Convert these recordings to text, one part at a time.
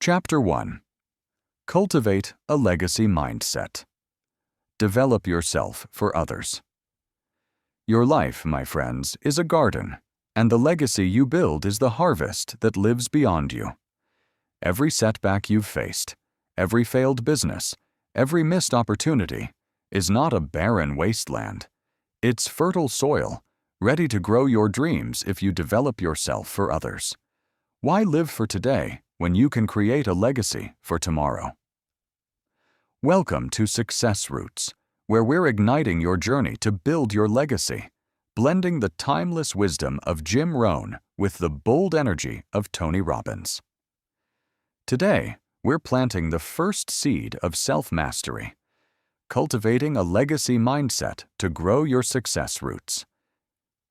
Chapter 1. Cultivate a legacy mindset. Develop yourself for others. Your life, my friends, is a garden, and the legacy you build is the harvest that lives beyond you. Every setback you've faced, every failed business, every missed opportunity is not a barren wasteland. It's fertile soil, ready to grow your dreams if you develop yourself for others. Why live for today when you can create a legacy for tomorrow? Welcome to Success Roots, where we're igniting your journey to build your legacy, blending the timeless wisdom of Jim Rohn with the bold energy of Tony Robbins. Today, we're planting the first seed of self-mastery, cultivating a legacy mindset to grow your success roots.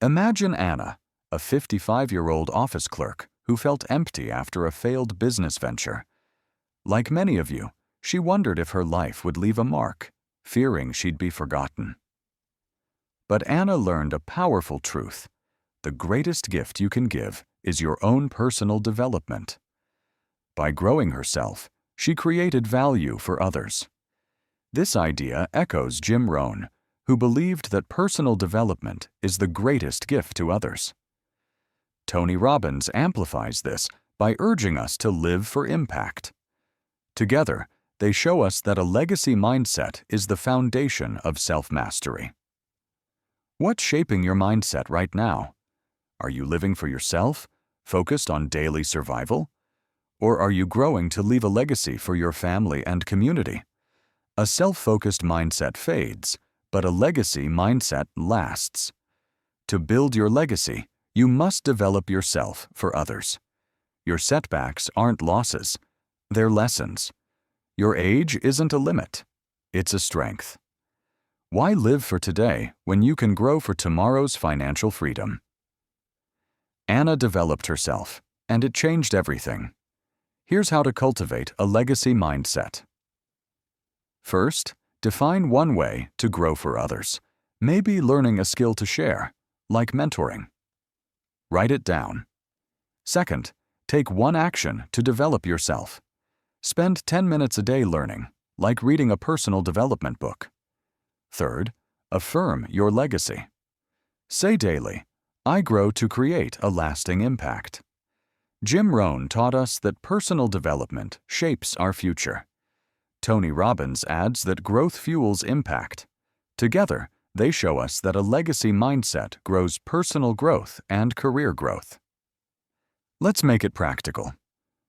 Imagine Anna, a 55-year-old office clerk who felt empty after a failed business venture. Like many of you, she wondered if her life would leave a mark, fearing she'd be forgotten. But Anna learned a powerful truth. The greatest gift you can give is your own personal development. By growing herself, she created value for others. This idea echoes Jim Rohn, who believed that personal development is the greatest gift to others. Tony Robbins amplifies this by urging us to live for impact. Together, they show us that a legacy mindset is the foundation of self-mastery. What's shaping your mindset right now? Are you living for yourself, focused on daily survival? Or are you growing to leave a legacy for your family and community? A self-focused mindset fades, but a legacy mindset lasts. To build your legacy, you must develop yourself for others. Your setbacks aren't losses, they're lessons. Your age isn't a limit, it's a strength. Why live for today when you can grow for tomorrow's financial freedom? Anna developed herself, and it changed everything. Here's how to cultivate a legacy mindset. First, define one way to grow for others, maybe learning a skill to share, like mentoring. Write it down. Second, take one action to develop yourself. Spend 10 minutes a day learning, like reading a personal development book. Third, affirm your legacy. Say daily, "I grow to create a lasting impact." Jim Rohn taught us that personal development shapes our future. Tony Robbins adds that growth fuels impact. Together, they show us that a legacy mindset grows personal growth and career growth. Let's make it practical.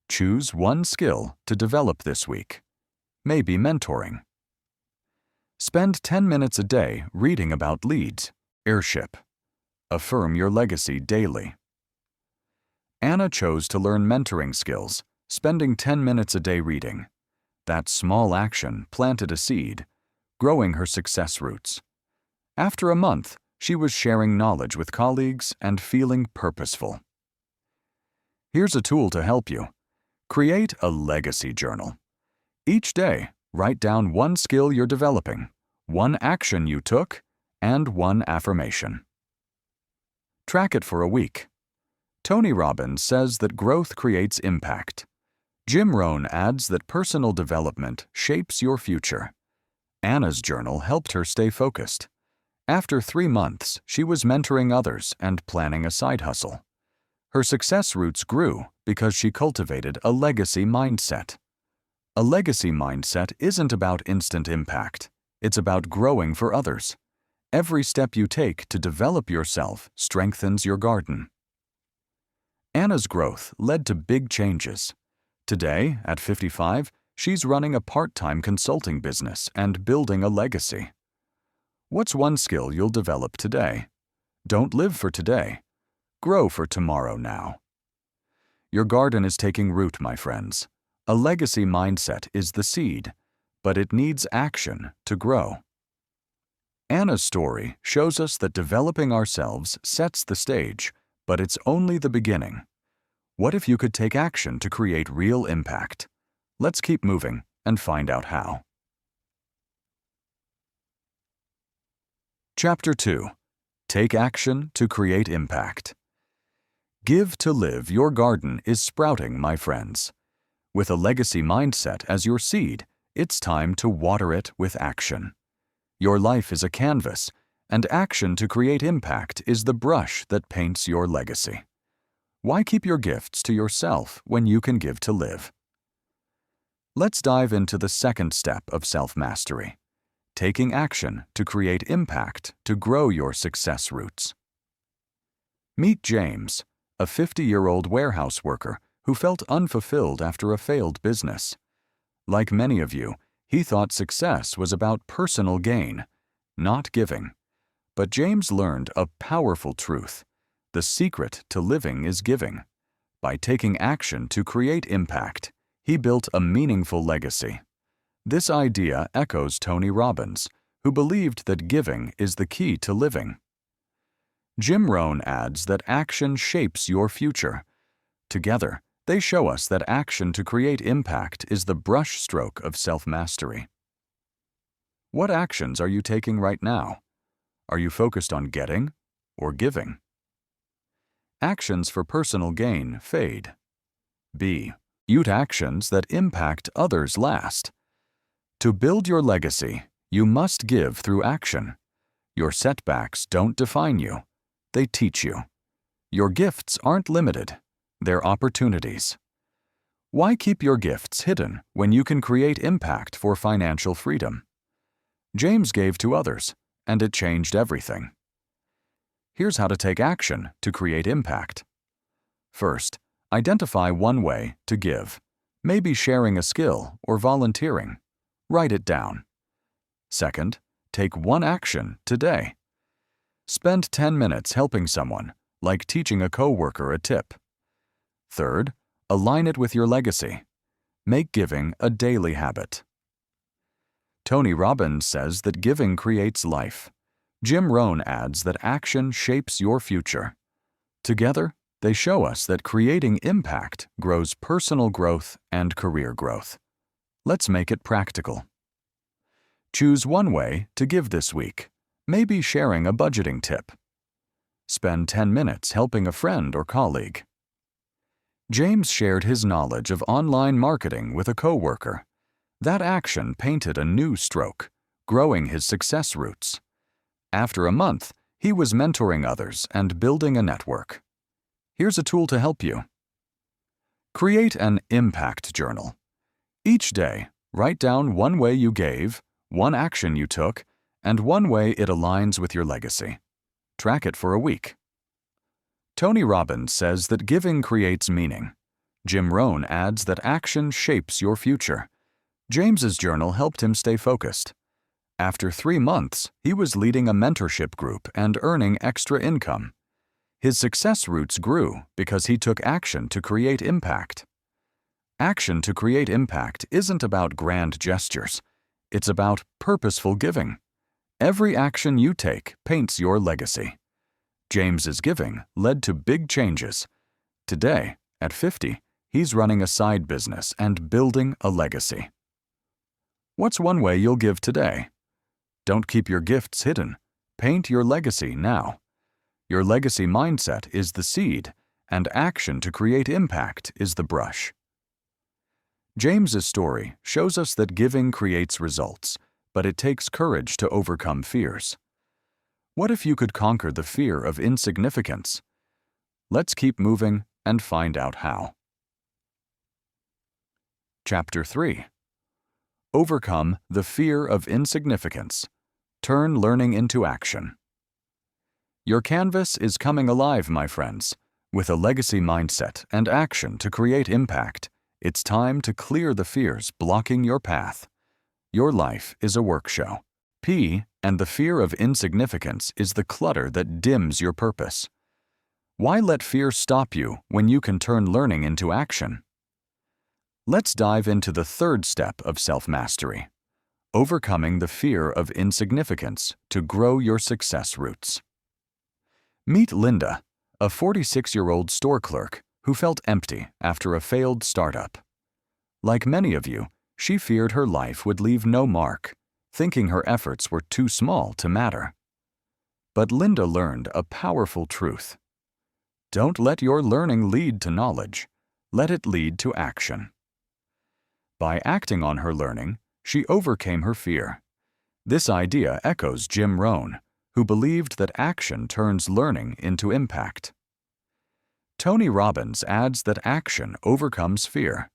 Choose one skill to develop this week. Maybe mentoring. Spend 10 minutes a day reading about leads, airship. Affirm your legacy daily. Anna chose to learn mentoring skills, spending 10 minutes a day reading. That small action planted a seed, growing her success roots. After a month, she was sharing knowledge with colleagues and feeling purposeful. Here's a tool to help you. Create a legacy journal. Each day, write down one skill you're developing, one action you took, and one affirmation. Track it for a week. Tony Robbins says that growth creates impact. Jim Rohn adds that personal development shapes your future. Anna's journal helped her stay focused. After 3 months, she was mentoring others and planning a side hustle. Her success roots grew because she cultivated a legacy mindset. A legacy mindset isn't about instant impact. It's about growing for others. Every step you take to develop yourself strengthens your garden. Anna's growth led to big changes. Today, at 55, she's running a part-time consulting business and building a legacy. What's one skill you'll develop today? Don't live for today. Grow for tomorrow now. Your garden is taking root, my friends. A legacy mindset is the seed, but it needs action to grow. Anna's story shows us that developing ourselves sets the stage, but it's only the beginning. What if you could take action to create real impact? Let's keep moving and find out how. Chapter 2. Take action to create impact. Give to live. Your garden is sprouting, my friends. With a legacy mindset as your seed, it's time to water it with action. Your life is a canvas, and action to create impact is the brush that paints your legacy. Why keep your gifts to yourself when you can give to live? Let's dive into the second step of self-mastery, taking action to create impact to grow your success roots. Meet James, a 50-year-old warehouse worker who felt unfulfilled after a failed business. Like many of you, he thought success was about personal gain, not giving. But James learned a powerful truth. The secret to living is giving. By taking action to create impact, he built a meaningful legacy. This idea echoes Tony Robbins, who believed that giving is the key to living. Jim Rohn adds that action shapes your future. Together, they show us that action to create impact is the brushstroke of self-mastery. What actions are you taking right now? Are you focused on getting or giving? Actions for personal gain fade. B. Ute actions that impact others last. To build your legacy, you must give through action. Your setbacks don't define you. They teach you. Your gifts aren't limited. They're opportunities. Why keep your gifts hidden when you can create impact for financial freedom? James gave to others, and it changed everything. Here's how to take action to create impact. First, identify one way to give, maybe sharing a skill or volunteering. Write it down. Second, take one action today. Spend 10 minutes helping someone, like teaching a coworker a tip. Third, align it with your legacy. Make giving a daily habit. Tony Robbins says that giving creates life. Jim Rohn adds that action shapes your future. Together, they show us that creating impact grows personal growth and career growth. Let's make it practical. Choose one way to give this week, maybe sharing a budgeting tip. Spend 10 minutes helping a friend or colleague. James shared his knowledge of online marketing with a coworker. That action painted a new stroke, growing his success roots. After a month, he was mentoring others and building a network. Here's a tool to help you. Create an impact journal. Each day, write down one way you gave, one action you took, and one way it aligns with your legacy. Track it for a week. Tony Robbins says that giving creates meaning. Jim Rohn adds that action shapes your future. James's journal helped him stay focused. After 3 months, he was leading a mentorship group and earning extra income. His success roots grew because he took action to create impact. Action to create impact isn't about grand gestures. It's about purposeful giving. Every action you take paints your legacy. James's giving led to big changes. Today, at 50, he's running a side business and building a legacy. What's one way you'll give today? Don't keep your gifts hidden. Paint your legacy now. Your legacy mindset is the seed, and action to create impact is the brush. James's story shows us that giving creates results, but it takes courage to overcome fears. What if you could conquer the fear of insignificance? Let's keep moving and find out how. Chapter 3. Overcome the fear of insignificance. Turn learning into action. Your canvas is coming alive, my friends. With a legacy mindset and action to create impact, it's time to clear the fears blocking your path. Your life is a work show. P and the fear of insignificance is the clutter that dims your purpose. Why let fear stop you when you can turn learning into action? Let's dive into the third step of self-mastery, overcoming the fear of insignificance to grow your success roots. Meet Linda, a 46-year-old store clerk who felt empty after a failed startup. Like many of you, she feared her life would leave no mark, thinking her efforts were too small to matter. But Linda learned a powerful truth. Don't let your learning lead to knowledge. Let it lead to action. By acting on her learning, she overcame her fear. This idea echoes Jim Rohn, who believed that action turns learning into impact. Tony Robbins adds that action overcomes fear.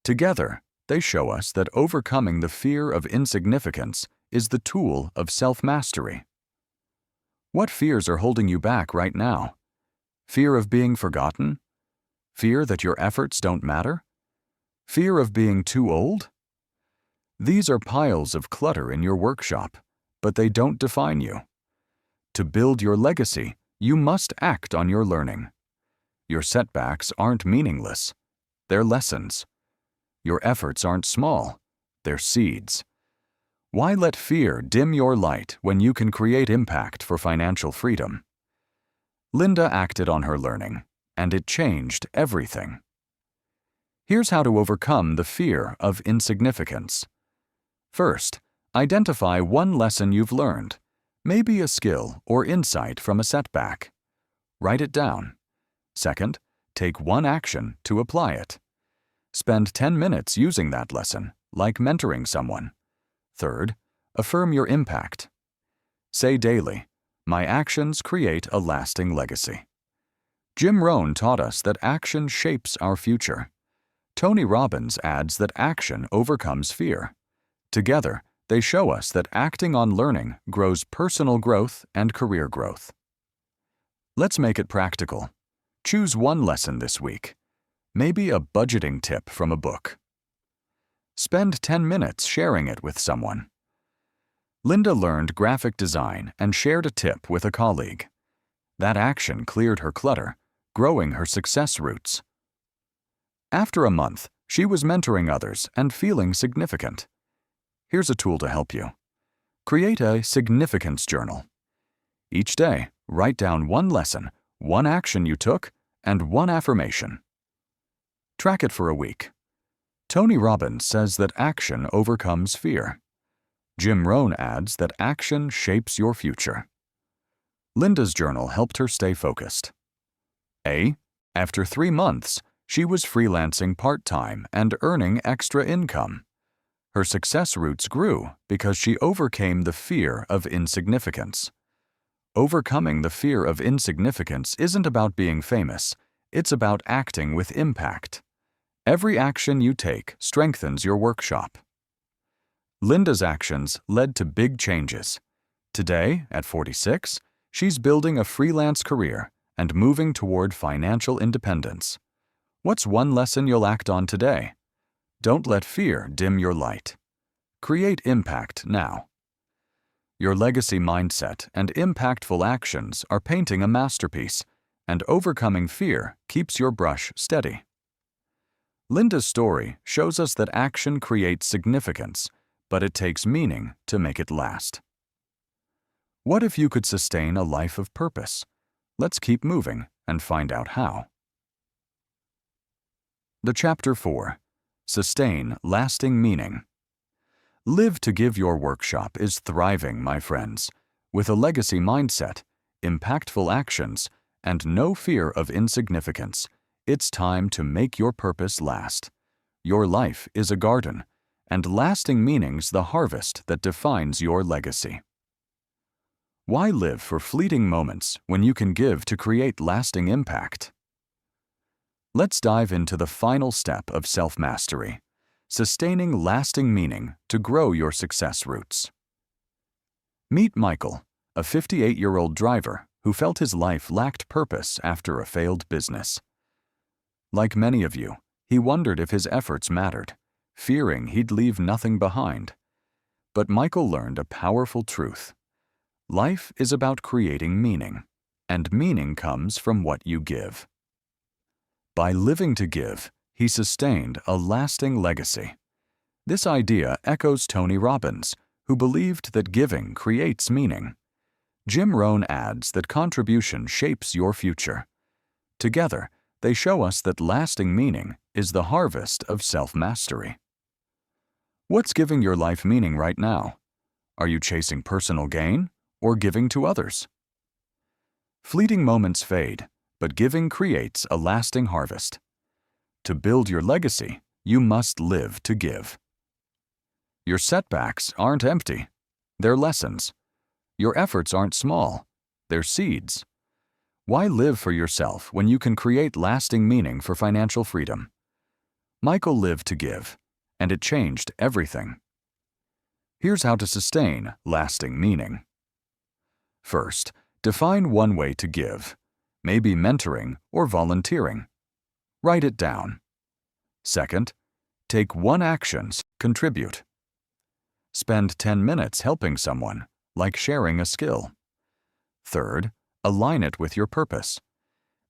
Together, they show us that overcoming the fear of insignificance is the tool of self-mastery. What fears are holding you back right now? Fear of being forgotten? Fear that your efforts don't matter? Fear of being too old? These are piles of clutter in your workshop, but they don't define you. To build your legacy, you must act on your learning. Your setbacks aren't meaningless. They're lessons. Your efforts aren't small. They're seeds. Why let fear dim your light when you can create impact for financial freedom? Linda acted on her learning, and it changed everything. Here's how to overcome the fear of insignificance. First, identify one lesson you've learned, maybe a skill or insight from a setback. Write it down. Second, take one action to apply it. Spend 10 minutes using that lesson, like mentoring someone. Third, affirm your impact. Say daily, "My actions create a lasting legacy." Jim Rohn taught us that action shapes our future. Tony Robbins adds that action overcomes fear. Together, they show us that acting on learning grows personal growth and career growth. Let's make it practical. Choose one lesson this week. Maybe a budgeting tip from a book. Spend 10 minutes sharing it with someone. Linda learned graphic design and shared a tip with a colleague. That action cleared her clutter, growing her success roots. After a month, she was mentoring others and feeling significant. Here's a tool to help you. Create a significance journal. Each day, write down one lesson, one action you took, and one affirmation. Track it for a week. Tony Robbins says that action overcomes fear. Jim Rohn adds that action shapes your future. Linda's journal helped her stay focused. After 3 months, she was freelancing part-time and earning extra income. Her success roots grew because she overcame the fear of insignificance. Overcoming the fear of insignificance isn't about being famous, it's about acting with impact. Every action you take strengthens your workshop. Linda's actions led to big changes. Today, at 46, she's building a freelance career and moving toward financial independence. What's one lesson you'll act on today? Don't let fear dim your light. Create impact now. Your legacy mindset and impactful actions are painting a masterpiece, and overcoming fear keeps your brush steady. Linda's story shows us that action creates significance, but it takes meaning to make it last. What if you could sustain a life of purpose? Let's keep moving and find out how. The Chapter 4. Sustain lasting meaning. Live to Give Your workshop is thriving, my friends. With a legacy mindset, impactful actions, and no fear of insignificance, it's time to make your purpose last. Your life is a garden, and lasting meaning's the harvest that defines your legacy. Why live for fleeting moments when you can give to create lasting impact? Let's dive into the final step of self-mastery, sustaining lasting meaning to grow your success roots. Meet Michael, a 58-year-old driver who felt his life lacked purpose after a failed business. Like many of you, he wondered if his efforts mattered, fearing he'd leave nothing behind. But Michael learned a powerful truth. Life is about creating meaning, and meaning comes from what you give. By living to give, he sustained a lasting legacy. This idea echoes Tony Robbins, who believed that giving creates meaning. Jim Rohn adds that contribution shapes your future. Together, they show us that lasting meaning is the harvest of self-mastery. What's giving your life meaning right now? Are you chasing personal gain or giving to others? Fleeting moments fade, but giving creates a lasting harvest. To build your legacy, you must live to give. Your setbacks aren't empty. They're lessons. Your efforts aren't small. They're seeds. Why live for yourself when you can create lasting meaning for financial freedom? Michael lived to give, and it changed everything. Here's how to sustain lasting meaning. First, define one way to give, maybe mentoring or volunteering. Write it down. Second, take one action, contribute. Spend 10 minutes helping someone, like sharing a skill. Third, align it with your purpose.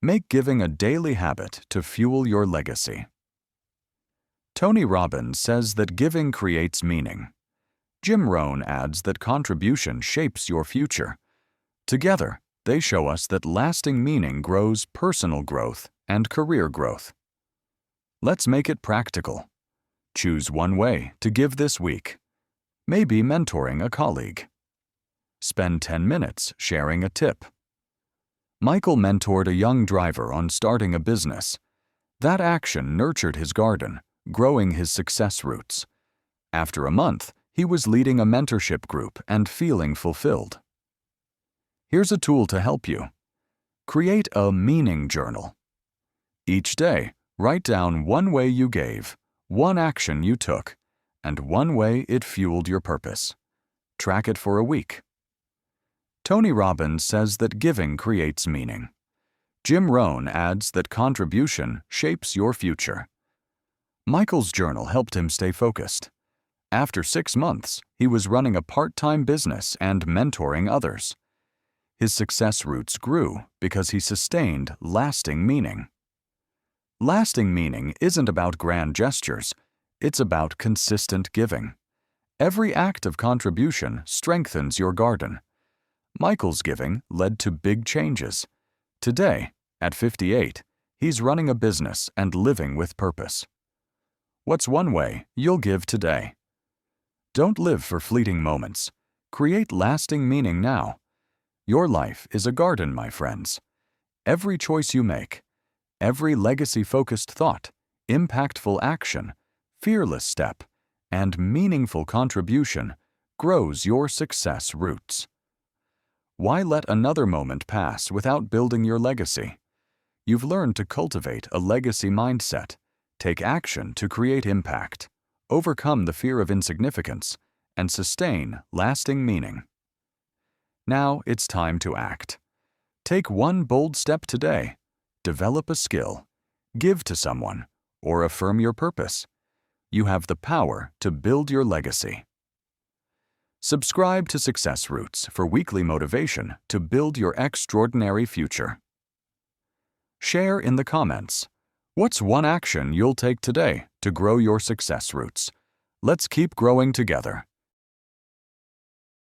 Make giving a daily habit to fuel your legacy. Tony Robbins says that giving creates meaning. Jim Rohn adds that contribution shapes your future. Together, they show us that lasting meaning grows personal growth and career growth. Let's make it practical. Choose one way to give this week. Maybe mentoring a colleague. Spend 10 minutes sharing a tip. Michael mentored a young driver on starting a business. That action nurtured his garden, growing his success roots. After a month, he was leading a mentorship group and feeling fulfilled. Here's a tool to help you. Create a meaning journal. Each day, write down one way you gave, one action you took, and one way it fueled your purpose. Track it for a week. Tony Robbins says that giving creates meaning. Jim Rohn adds that contribution shapes your future. Michael's journal helped him stay focused. After 6 months, he was running a part-time business and mentoring others. His success roots grew because he sustained lasting meaning. Lasting meaning isn't about grand gestures. It's about consistent giving. Every act of contribution strengthens your garden. Michael's giving led to big changes. Today, at 58, he's running a business and living with purpose. What's one way you'll give today? Don't live for fleeting moments. Create lasting meaning now. Your life is a garden, my friends. Every choice you make, every legacy-focused thought, impactful action, fearless step, and meaningful contribution grows your success roots. Why let another moment pass without building your legacy? You've learned to cultivate a legacy mindset, take action to create impact, overcome the fear of insignificance, and sustain lasting meaning. Now it's time to act. Take one bold step today. Develop a skill, give to someone, or affirm your purpose. You have the power to build your legacy. Subscribe to Success Roots for weekly motivation to build your extraordinary future. Share in the comments. What's one action you'll take today to grow your success roots? Let's keep growing together.